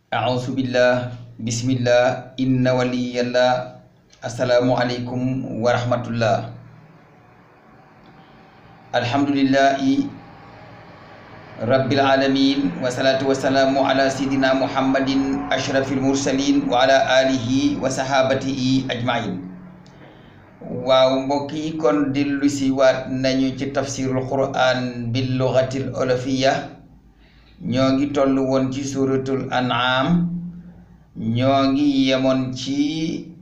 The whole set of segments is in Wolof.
A'udzu billah, bismillah, inna waliyallah, assalamualaikum warahmatullah. Alhamdulillahi rabbil alamin, wassalatu wassalamu ala sayyidina Muhammadin ashrafil mursalin wa ala alihi wa sahabatihi ajmain. Waaw mbokk yi, kon dellu si waat nañu ci tafsirul Qur'an bil lughatil olofiyya. ñoo ngi toll woon ci suratul an'am, ñoo ngi yemoon ci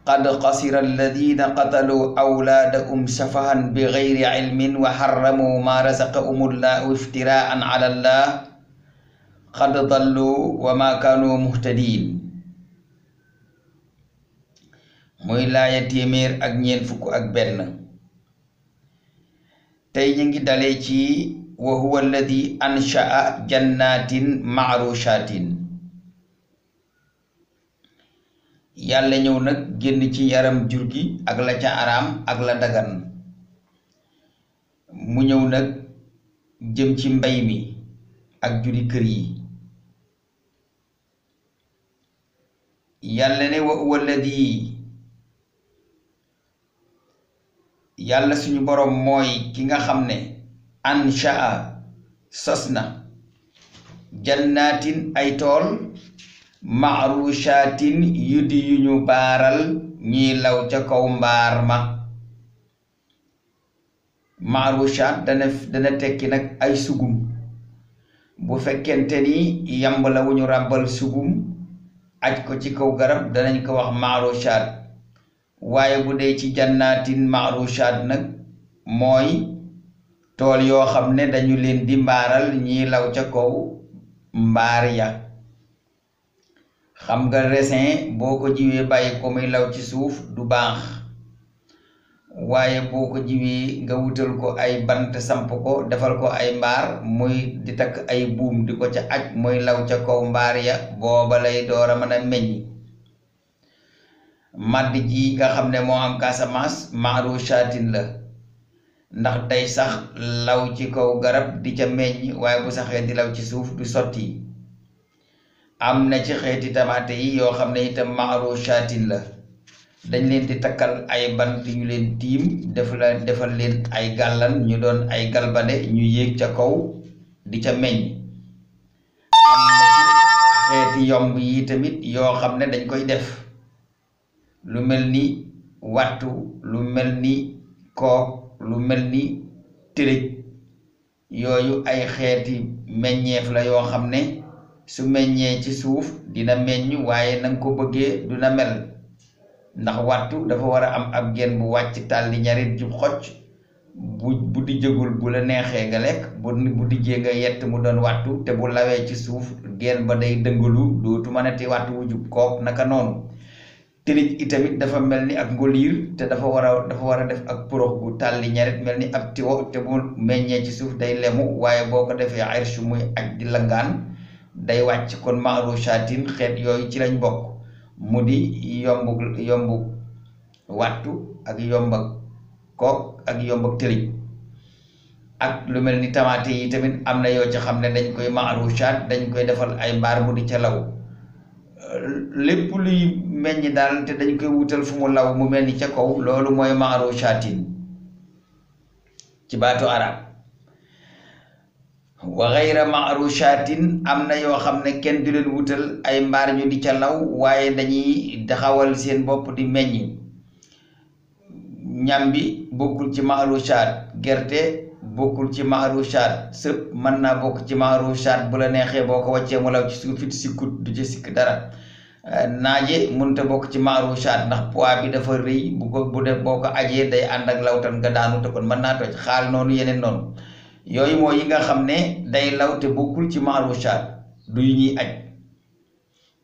qad xasira alladina qatalu awlaadahum safahan bi gayri ilmin wa harramu ma razaqahumullahu iftiraan ala allah qad dallu wa ma kanu muhtadin. muy laaya téeméer ak ñeent fukk ak benn. tey ñu ngi dalee ci wa huwa alladi ansha'a jannatin ma'rushatin. yàlla ñëw nag génn ci yaram jur gi ak la ca araam ak la dagan, mu ñëw nag jëm ci mbay mi ak juri kër yi. yàlla ne wa huwa alladi, yàlla suñu boroom mooy ki nga xam ne ansha'a sos na jannatin ay tool ma'rushatin yudi yu ñu baaral ñiy law ca kaw mbaar ma. ma'rushat dana tekki nag ay sugum. bu fekkente ni yamb la wu ñu ràbbal sugum aj ko ci kaw garab danañ ko wax ma'rushat. waaye bu dee ci jannatin ma'rushat nag mooy tool yoo xam ne dañu leen di mbaaral ñiy law ca kaw mbaar ya. xam nga raisin boo ko jiwee bàyyi ko muy law ci suuf du baax, waaye boo ko jiwee nga wutal ko ay bant samp ko defal ko ay mbaar muy di takk ay buum di ko ca aj muy law ca kaw mbaar ya, booba lay door a mën a meññ. màdd ji nga xam ne moo am Casamance ma'rushatin la, ndax day sax law ci kaw garab di ca meññ, waaye bu saxee di law ci suuf du sotti. am na ci xeeti tamaate yi yoo xam ne itam ma'rushatin la, dañ leen di takkal ay bant ñu leen tiim defal leen ay gàllan ñu doon ay galbane ñu yéeg ca kaw di ca meññ. am na ci xeeti yomb yi tamit yoo xam ne dañ koy def, lu mel ni wattu, lu mel ni kook, lu mel ni tërëj. yooyu ay xeeti meññeef la yoo xam ne su meññee ci suuf dina meññ, waaye na nga ko bëggee du na mel. ndax wattu dafa war a am ab gen bu wàcc tàlli ñarit jub xocc, bu di jëgul bu la neexee nga lekk, bu dijjee nga yett mu doon wattu, te bu lawee ci suuf gen ba day dëngalu dootu mënati wattu wu jub. kook naka noonu. tërij itamit dafa mel ni ak ngoliir, te dafa war a def ak porox bu tàlli ñarit mel ni ab tiwo, te bu meññee ci suuf day lemu, waaye boo ko defee arshu muy aj di langaan day wàcc. kon ma'rushatin xeet yooyu ci lañ bokk, mu di yombu wattu ak yomb ak kook ak yomb ak tërij. ak lu mel ni tamaate yi tamit am na yoo ci xam ne dañ koy ma'rushat, dañ koy defal ay mbaar mu di ca law. lépp luy meññ daal te dañ koy wutal fu mu law mu mel ni ca kaw, loolu mooy ma'rushatin ci baatu arab. wa ghayra ma'rushatin am na yoo xam ne kenn du leen wutal ay mbaar ñu di ca law, waaye dañuy taxawal seen bopp di meññ. ñambi bokkul ci ma'rushat, gerte bokkul ci ma'rushat, sëpp mën naa bokk ci ma'rushat bu la neexee boo ko wàccee mu law ci suuf it sikkut du ci sikk dara. naaje mënta bokk ci ma'rushat ndax poids bi dafa rëy, boo ko ajee day ànd ak lawtan nga daanu, te kon mën naa toj. xaal noonu, yeneen noonu. yooyu mooy yi nga xam ne day law te bokkul ci ma'rushat, du yu ñuy aj.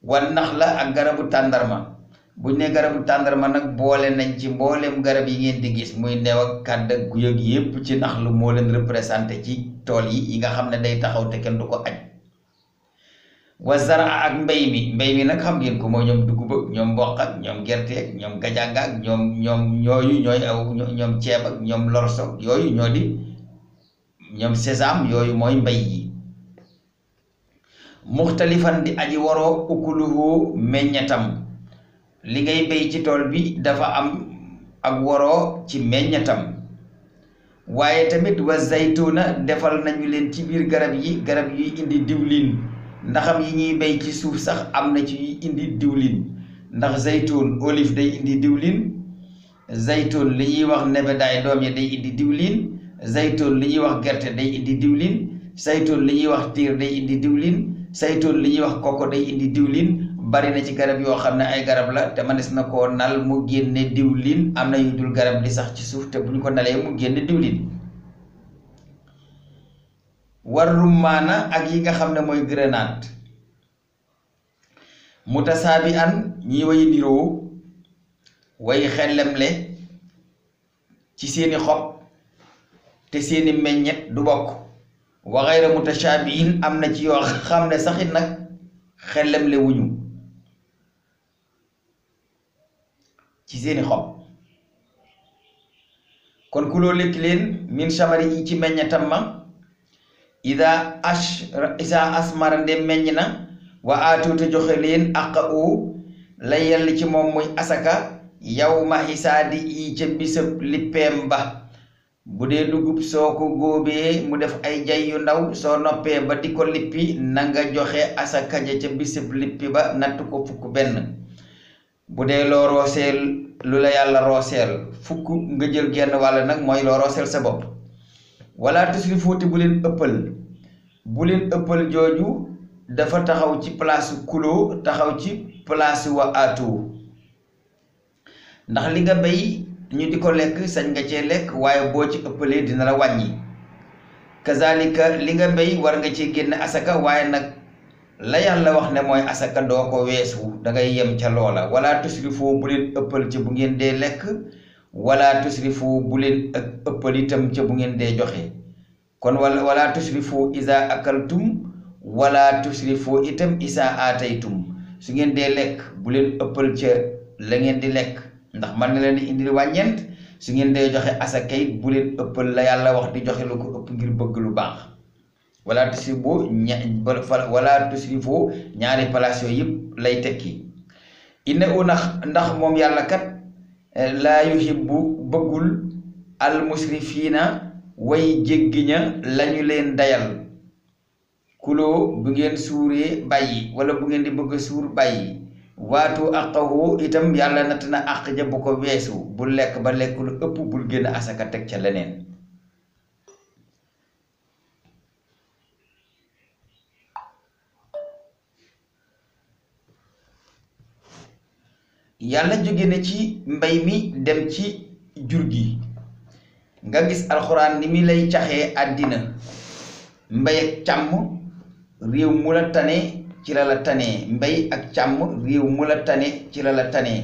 wan nax la ak garabu tàndarma. buñ ne garabu tàndarma nag boole nañ ci mboolem garab yi ngeen di gis, muy neew ak kàdd ak guy ak yépp ci nax lu moo leen représenté ci tool yi nga xam ne day taxaw te kenn du ko aj. wa zara ak mbay mi nag xam ngeen ko, mooy ñoom dugub ak ñoom mboq ak ñoom gerte ak ñoom gajanga ak ñoom yooyu ñooy aw ñoom ceeb ak ñoom lorso, yooyu ñoo di ñoom sésame, yooyu mooy mbay yi. muxtalifan di aji waroo ukuluhu meññatam li ngay béy ci tool bi dafa am ak waroo ci meññatam waaye tamit wa zaytuna defal nañu leen ci biir garab yuy indi diwlin ndaxam yi ñuy béy ci suuf sax am na ci yuy indi diwlin ndax zaytun olive day indi diwlin zaytun li ñuy wax nebedaay doom yi day indi diwlin zaytun li ñuy wax gerte day indi diwlin zaytun li ñuy wax tiir day indi diwlin zaytun li ñuy wax koko day indi diwlin bari na ci garab yoo xam ne ay garab la te manes na koo nal mu génne diwlin am na yu dul garab di sax ci suuf te bu ñu ko nalee mu génne diwlin war rummaana ak yi nga xam ne mooy grenade mutasaabi an ñi way niroo way xellemle ci seeni xob te seeni meññet du bokk wa ghayra mutashaabihin am na ci yoo xam ne saxit nag xellemle wuñu ci seeni xob kon ku loo lekk leen min samari yi ci meññatam ma ida asmara nde meññ na wa aatu te joxe leen aqa u la yell ci moom muy asaka yawma hisaadi yi ca bisab lippeem ba bu dee dugub soo ko góobee mu def ay jay yu ndaw soo noppee ba di ko lippi na nga joxe asaka ja ca bisab lippi ba natt ko fukk benn bu dee loo rooseel lu la yàlla rooseel fukk nga jël genn wàll nag mooy loo rooseel sa bopp wala tusrifu te bu leen ëppal jooju dafa taxaw ci place kulo taxaw ci place wa aatu ndax li nga bay ñu di ko lekk sañ nga cee lekk waaye boo ci ëppalee dina la wàññi kazalika li nga bay war nga ci génn asaka waaye nag la yàlla wax ne mooy asaka doo ko weesu da ngay yem ca loola wala tusrifu bu leen ëppal ca bu ngeen dee lekk wala tusrifu bu leen ëppal itam ca bu ngeen dee joxe kon wala tusrifu isa akaltum wala tusrifu itam isa aataytum su ngeen dee lekk bu leen ëppal ca la ngeen di lekk ndax man na leen di indil wàññeent su ngeen dee joxe asaka it bu leen ëppal la yàlla wax di joxe lu ko ëpp ngir bëgg lu baax wala tusrifu ñaari place yooyu yëpp lay tekki inna u ndax moom yàlla kat laa yuhibbu bëggul al musrifiina way jéggiña lañu leen dayal kuloo bu ngeen suuree bàyyi wala bu ngeen di bëgg a suur bàyyi waatu aqahu itam yàlla natt na àq ja bu ko weesu bul lekk ba lekk lu ëpp bul génn asaka teg ca leneen yàlla jóge na ci mbay mi dem ci jur gi nga gis alxuraan ni mi lay caxee àddina mbay ak càmm réew mu la tane ci la la tanee mbay ak càmm réew mu la tane ci la la tanee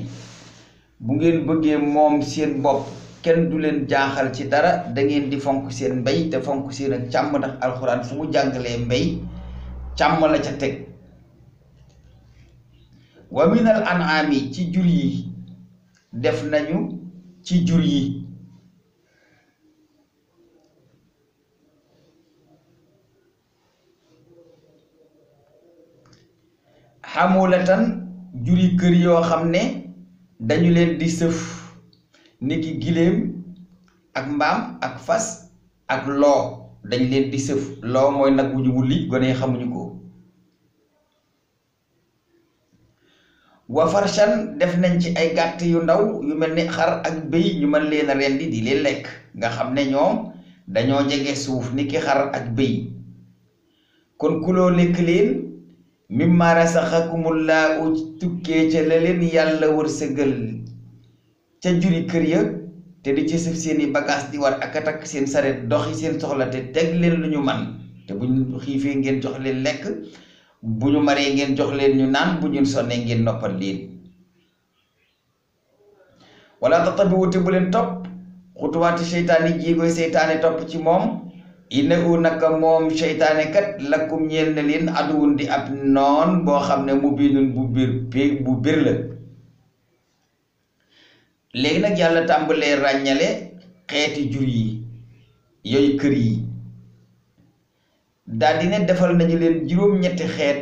bu ngeen bëggee moom seen bopp kenn du leen jaaxal ci dara da ngeen di fonk seen mbay te fonk seen ak càmm ndax alxuraan fu mu jàngalee mbay càmm la ca teg wa minal an'ami ci jur yi def nañu ci jur yi xamulatan juri kër yoo xam ne dañu leen di sëf niki giléem ak mbaam ak fas ak loo dañ leen di sëf loo mooy nag wu ñu wulli gone xamuñu ko wa farshan def nañ ci ay gàtt yu ndaw yu mel ni xar ak bëy ñu mën leen a rendi di leen lekk nga xam ne ñoom dañoo jege suuf niki xar ak bëy kon kuloo lekk leen mimma rasaxakumullaahu tukkee ca la leen yàlla wërsëgal ca juri kër ya te di ci sëf seeni bagage di war ak a takk seen saret doxi seen soxla te teg leen lu ñu man te bu ñu xiifee ngeen jox leen lekk bu ñu maree ngeen jox leen ñu naan bu ñu sonnee ngeen noppal leen wala tatabi'u te bu leen topp xutuwaati seytaane jéegoy seytaane topp ci moom innahu naka moom seytaane kat lakum ñeel na leen aduwun di ab noon boo xam ne mubiinun bu bir la léegi nag yàlla tàmbalee ràññale xeeti jur yi yooyu kër yi daldi ne defal nañu leen juróom-ñetti xeet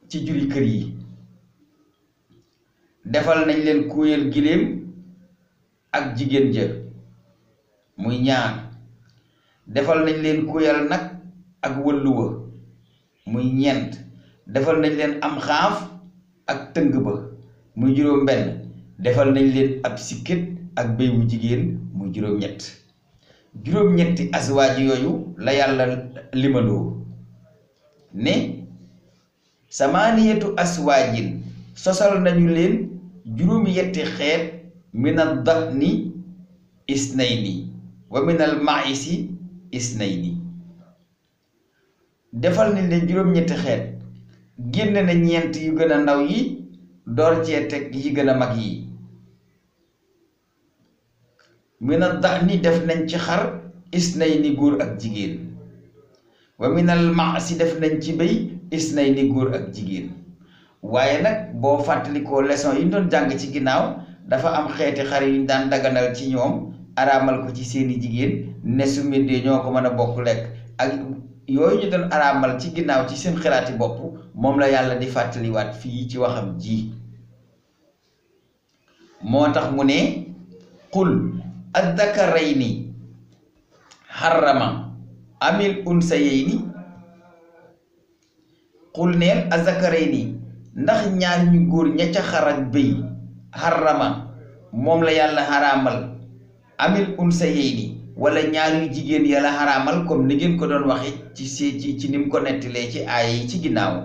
ci julli kër yi defal nañ leen kuyel giléem ak jigéen ja muy ñaar defal nañ leen kuyal nag ak wëlluwa muy ñeent defal nañ leen am xaaf ak tëng ba muy juróom benn defal nañ leen ab sikket ak béy wu jigéen muy juróom ñett juróom ñetti aswaaj yooyu la yàlla limaloo ne samaaniyatu aswaajin sosal nañu leen juróom yetti xeet minal da'ni isnayni wa minal ma'isi isnayni defal nañ leen juróom ñetti xeet génn na ñeent yu gën a ndaw yi door cee teg yi gën a mag yi minal da'ni def nañ ci xar isnayni góor ak jigéen wa minal ma'isi def nañ ci béy isnayni góor ak jigéen waaye nag boo fàttalikoo leçon yi ñu doon jàng ci ginnaaw dafa am xeeti xar yu ñu daan daganal ci ñoom araamal ko ci seeni jigéen ne su méddee ñoo ko mën a bokk lekk ak yooyu ñu doon araamal ci ginnaaw ci seen xalaati bopp moom la yàlla di fàttaliwaat fii ci waxam ji moo tax mu ne qul addakarayni harrama amil unsayayni qul neel addakarayni ndax ñaar ñu góor ña ca xar ak béy harrama moom la yàlla xaraamal amil unsayayni wala ñaar yu jigéen ya la xaraamal comme ni ngeen ko doon waxe ci ni mu ko nettalee ci aay yi ci ginnaaw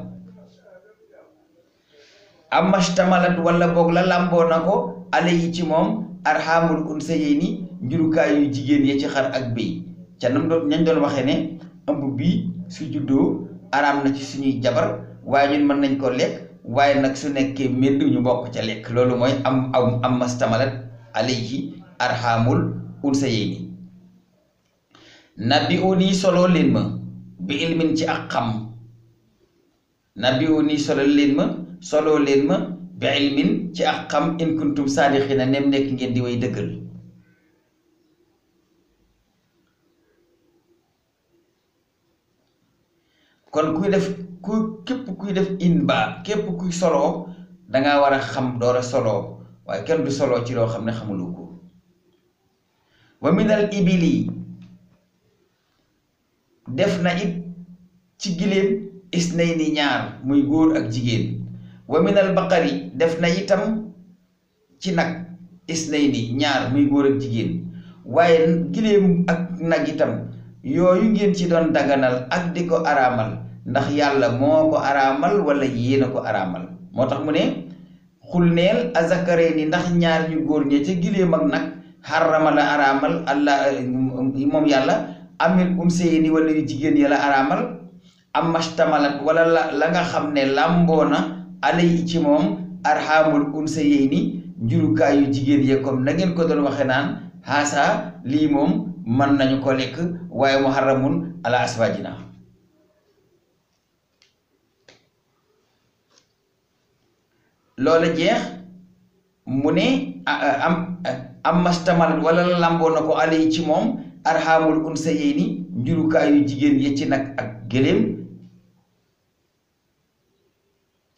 amastamalat wala boog la làmboo na ko ale yi ci moom arhamul unsayayni njurukaayu jigéen ya ci xar ak béy ca nam doon ñañ doon waxe ne ëmb bi su juddoo araam na ci suñuy jabar waaye ñun mën nañ ko lekk waaye nag su nekkee médd ñu bokk ca lekk loolu mooy am mastamalat alayhi arhamul unsayayni nabbi'uni solo leen ma bi ilmin ci ak xam nabbi'uni solo leen ma bi ilmin ci ak xam in kuntum saadiqina nem nekk ngeen di way dëggal kon képp kuy def inba képp kuy soloo danga war a xam door a soloo waaye kenn du soloo ci loo xam ne xamuloo ko wa minal ibili def na it ci giléem isnayni ñaar muy góor ak jigéen wa minal baqari def na itam ci nag isnayni ñaar muy góor ak jigéen waaye giléem ak nag itam yooyu ngeen ci doon daganal ak di ko araamal ndax yàlla moo ko araamal wala yéena ko araamal moo tax mu ne xul neel azakarayni ndax ñaar ñu góor ñe ca giléem ak nag xarama la araamal allah moom yàlla amil unsayayni wala yu jigéen ya la araamal am mastamalat wala la nga xam ne làmboona alay ci moom arhamul unsayayni njurukaayu jigéen ya comme na ngeen ko doon waxe naan haasa lii moom mën nañu ko lekk waaye muharramun ala aswajina loola jeex mu ne am mastamalat wala la làmboo na ko alay ci moom arhamul unsayayni njurukaayu jigéen ya ci nag ak gëléem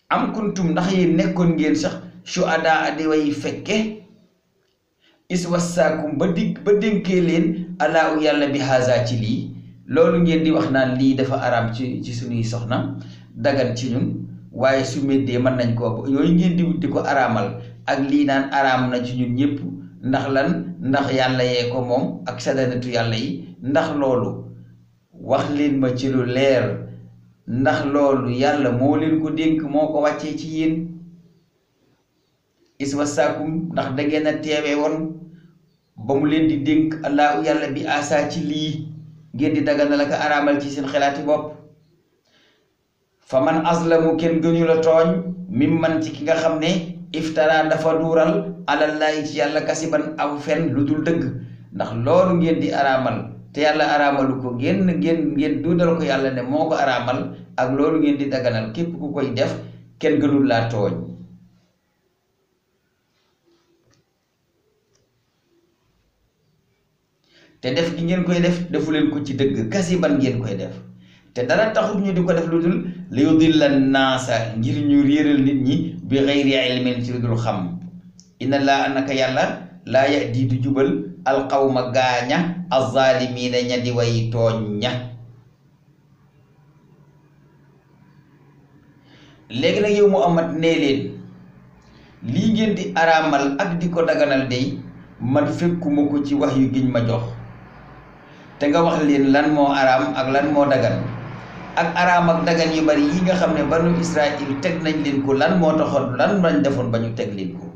am kuntum ndax yéen nekkoon ngeen sax shuhada di way fekke is wassaakum ba dénkee leen alaa u yàlla bi haza ci lii loolu ngeen di wax naan lii dafa araam ci suñuy soxna dagan ci ñun waaye su méddee mën nañ ko yooyu ngeen di wut di ko araamal ak lii naan araam na ci ñun ñëpp ndax lan ndax yàlla yee ko moom ak sadanatu yàlla yi ndax loolu wax leen ma ci lu leer ndax loolu yàlla moo leen ko dénk moo ko wàccee ci yéen is wasaakum ndax da ngeen a teewee woon ba mu leen di dénk allahu yàlla bi asa ci lii ngeen di daganal ak araamal ci seen xelaati bopp fa man azlamu kenn gënu la tooñ mim man ci ki nga xam ne iftara dafa duural alallahi ci yàlla kasiban aw fen lu dul dëgg ndax loolu ngeen di araamal te yàlla araamalu ko ngeen duudal ko yàlla ne moo ko araamal ak loolu ngeen di daganal képp ku koy def kenn gënul laa tooñ te def gi ngeen koy def defu leen ko ci dëgg kasiban ngeen koy def te dara taxut ñu di ko def lu dul li yudilla naasa ngir ñu réeral nit ñi bi xayri ilmin ci lu dul xam inna laa naka yàlla laa yahdi du jubal alqawma gaaña azzaalimiina ña di way tooñ ña. léegi nag yow Muhammad nee leen lii ngeen di araamal ak di ko daganal dey man fekkuma ko ci wax yu giñ ma jox te nga wax leen lan moo araam ak lan moo dagan ak araam ak dagan yu bari yi nga xam ne banu Israël teg nañ leen ko lan moo taxoon lan lañ defoon ba ñu teg leen ko.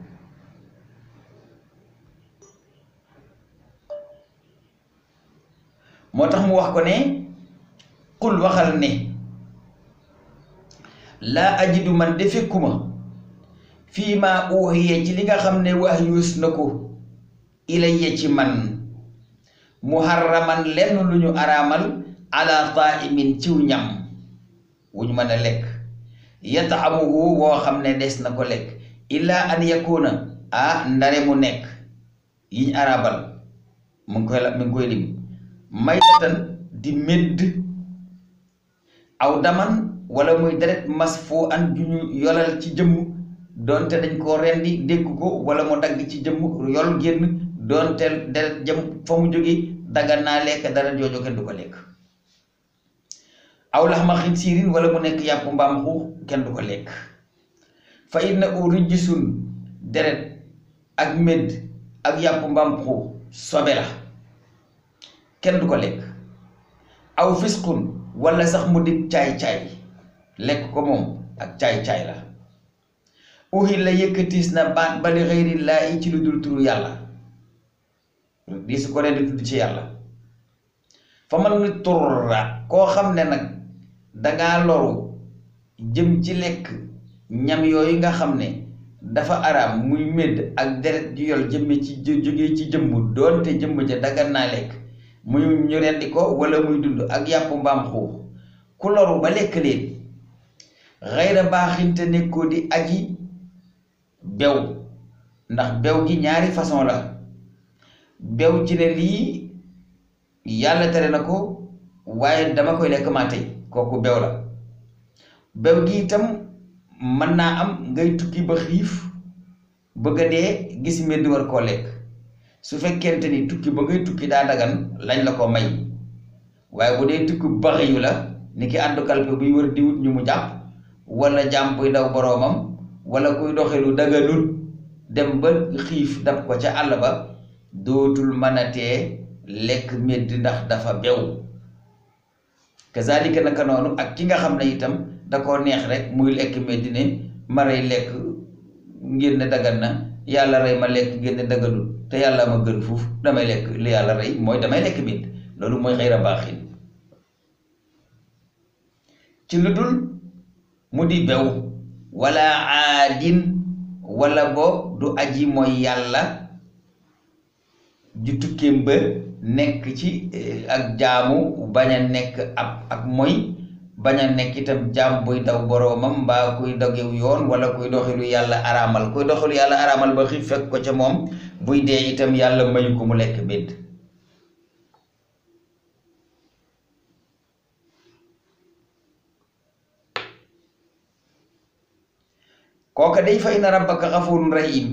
moo tax mu wax ko ne qul waxal ne laa ajidu man de fekkuma fii ma uhiya ci li nga xam ne wahyus na ko ilayya ci man muharraman lenn lu ñu araamal ala taimin ciw ñam wuñ mën a lekk yataamuhu woo xam ne des na ko lekk illa an yakuna ndare mu nekk yiñ arabal mu ngi koy lim maytatan di médd aw daman wala muy deret mas foo an ju ñu yolal ci jëmm doonte dañ koo rendi dégg ko wala mu dagg ci jëmm yol génn doonte deret jëm fa mu jóge dagan naa lekk dara joojo kenn du ko lekk aw laxma xinsiirin wala mu nekk yàpp mbaam xuux kenn du ko lekk fa inna u rijsun deret ak médd ak yàpp mbaam xuux sobe la kenn du ko lekk aw fisqun wala sax mu dig caay-caay lekk ko moom ak caay-caay la uhi la yëkkatiis na baat ba li xayrillaahi ci lu dul turu yàlla di su ko rendi tudd ci yàlla fa man ni turra koo xam ne nag dangaa loru jëm ci lekk ñam yooyu nga xam ne dafa araam muy médd ak deret ju yol jëmme ci jógee ci jëmm doonte jëmm ja dagan naa lekk muy ñu rendi ko wala muy dund ak yàpp mbaam xuux ku loru ba lekk leen xayra baaxinte nekkoo di aji bew ndax bew gi ñaari façon la bew ci ne lii yàlla tere na ko waaye dama koy lekk maa tey kooku bew la bew gi itam mën naa am ngay tukki ba xiif bëgg a dee gis medd war koo lekk su fekkente ni tukki ba ngay tukki daa dagan lañ la ko may waaye bu dee tukki baxi yu la ni ki àndu kalpe buy wër di wut ñu mu jàpp wala jàmm buy daw boroomam wala kuy doxe lu daganul dem ba xiif dab ko ca àll ba dootul mënatee lekk medd ndax dafa bew kazalika naka noonu ak ki nga xam ne itam da koo neex rek muy lekk medd ne ma rey lekk ngeen ne dagan na yàlla rey ma lekk ngeen ne daganul te yàlla ma gën fuuf damay lekk li yàlla rey mooy damay lekk medd loolu mooy xëyra baaxin ci lu dul mu di bew wala aadin wala boo du aji mooy yàlla ju tukkeem ba nekk ci ak jaamu bañ a nekk ak mooy bañ a nekk itam jaam buy daw boroomam mbaa kuy dogew yoon wala kuy doxilu yàlla araamal kuy doxilu yàlla araamal ba xiif fekk ko ca moom buy dee itam yàlla mayu ko mu lekk medd kooka day fa inna rabbaka xafurun rahim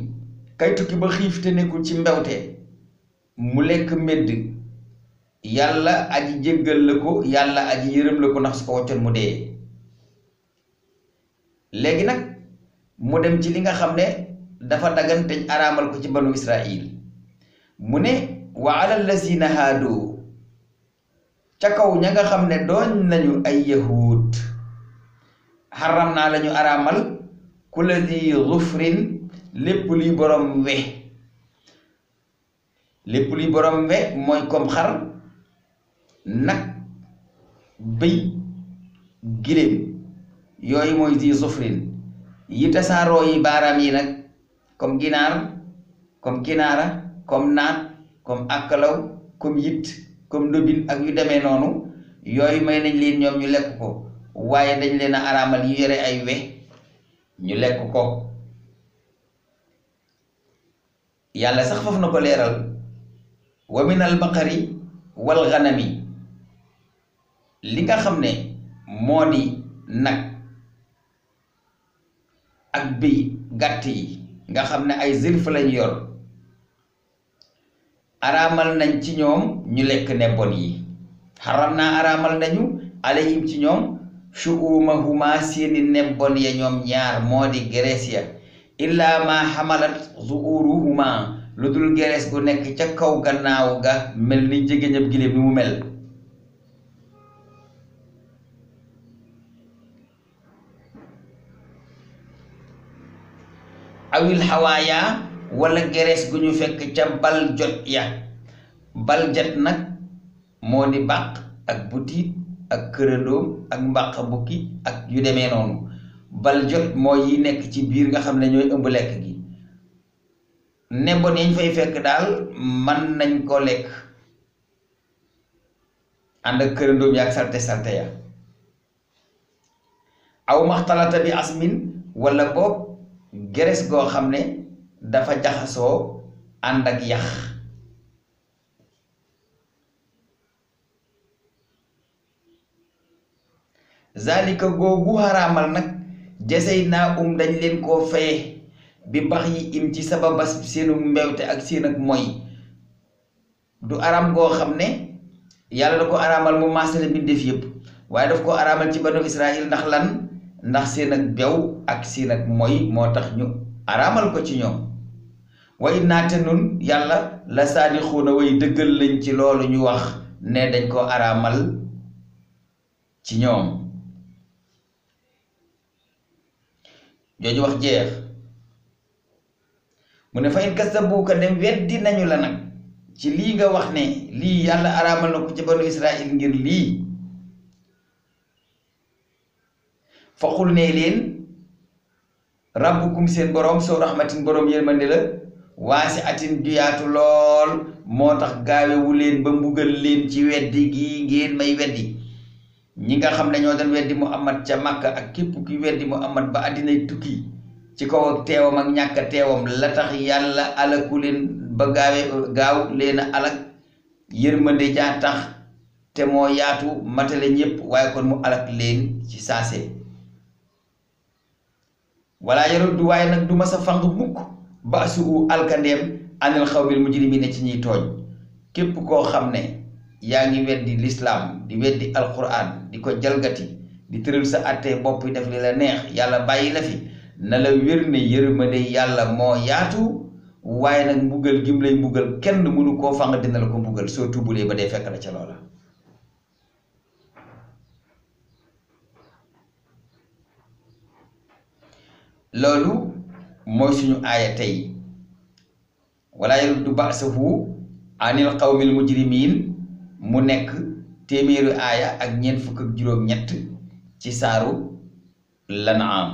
kay tukki ba xiif te nekkul ci mbewte mu lekk medd yàlla aji jéggal la ko yàlla aji yërëm la ko ndax su ko waccoon mu dee léegi nag mu dem ci li nga xam ne dafa dagan te araamal ko ci banu Israil mu ne wa ala lazina haadu ca kaw ña nga xam ne doon nañu ay yahud xaram naa lañu araamal kulla di zufrin lépp luy borom we lépp luy borom we mooy comme xar nag bëy giléem yooyu mooy di zufrin yi tasaaroo yi baaraam yi nag comme ginaar comme kinaara comme naat comme akkalaw comme yit comme ndobin ak yu demee noonu yooyu may nañ leen ñoom ñu lekk ko waaye dañ leen a araamal yu yore ay we ñu lekk ko yàlla sax foofu na ko leeral wa min al baqari wal ganami li nga xam ne moo di nag ak bëy gàtt yi nga xam ne ay zilf lañ yor araamal nañ ci ñoom ñu lekk nebbon yi xaram naa araamal nañu alayhim ci ñoom shu'umahuma seeni nebbon ya ñoom ñaar moo di gerees ya illaa ma xamalat zuhuruhuma lu dul gerees gu nekk ca kaw gannaaw ga mel ni jegéñab giléem ni mu mel awil xawaaya wala gerees gu ñu fekk ca bal jot ya bal jot nag moo di bàq ak butiit ak kërandoom ak mbàq bukki ak yu demee noonu bal jot moo yi nekk ci biir nga xam ne ñooy ëmb lekk gi nebbon yañ fay fekk daal man nañ ko lekk ànd ak kërandoom ya ak salte ya aw maxtalata bi asmin wala boog gerees goo xam ne dafa jaxasoo ànd ak yax zalika googu xaraamal nag jasey naa dañ leen koo faye bi bax yi im ci sababas seenu mbewte ak seen ak moy du aram goo xam ne yàlla da ko araamal mu maasale mbindeef yépp waaye daf ko araamal ci banu Israël ndax lan ndax seen ak bew ak seen ak moy moo tax ñu araamal ko ci ñoom wa innaa te nun yàlla la saadixuuna way dëggal lañ ci loolu ñu wax ne dañ ko araamal ci ñoom jooju wax jeex mu ne fa in kasabuuka dem weddi nañu la nag ci lii nga wax ne lii yàlla araamal na ko ci banu Israël ngir lii fa xul ne leen rabbukum seen boroom soo rahmatin boroom yërmande la waasi atin juyaatu lool moo tax gaawewu leen ba mbugal leen ci weddi gi ngeen may weddi ñi nga xam ne ñoo doon weddi Muhammad ca Makka ak képp ki weddi Muhammad ba àddinay tukki ci kaw ak teewam ak ñàkk teewam la tax yàlla alaku leen ba gaaw leen a alak yërmande jaa tax te moo yaatu matale ñépp waaye kon mu alak leen ci saase wala yaruddu waaye nag du ma sa fang mukk ba suu alkandeem anil xawmil mujrimina ci ñiy tooñ képp koo xam ne yaa ngi weddi lislaam di weddi alquran di ko jalgati di tëral sa àttee bopp def li la neex yàlla bàyyi la fi na la wér ne yërmande yàlla moo yaatu waaye nag mbugal gim lay mbugal kenn mënu koo fang dina la ko mbugal soo tubulee ba dee fekk la ca loola loolu mooy suñu aaya tey wala yaruddu ba'sahu anil qawmil mujrimiin mu nekk téeméeru aaya ak ñeent fukk ak juróom-ñett ci saaru Lan'aam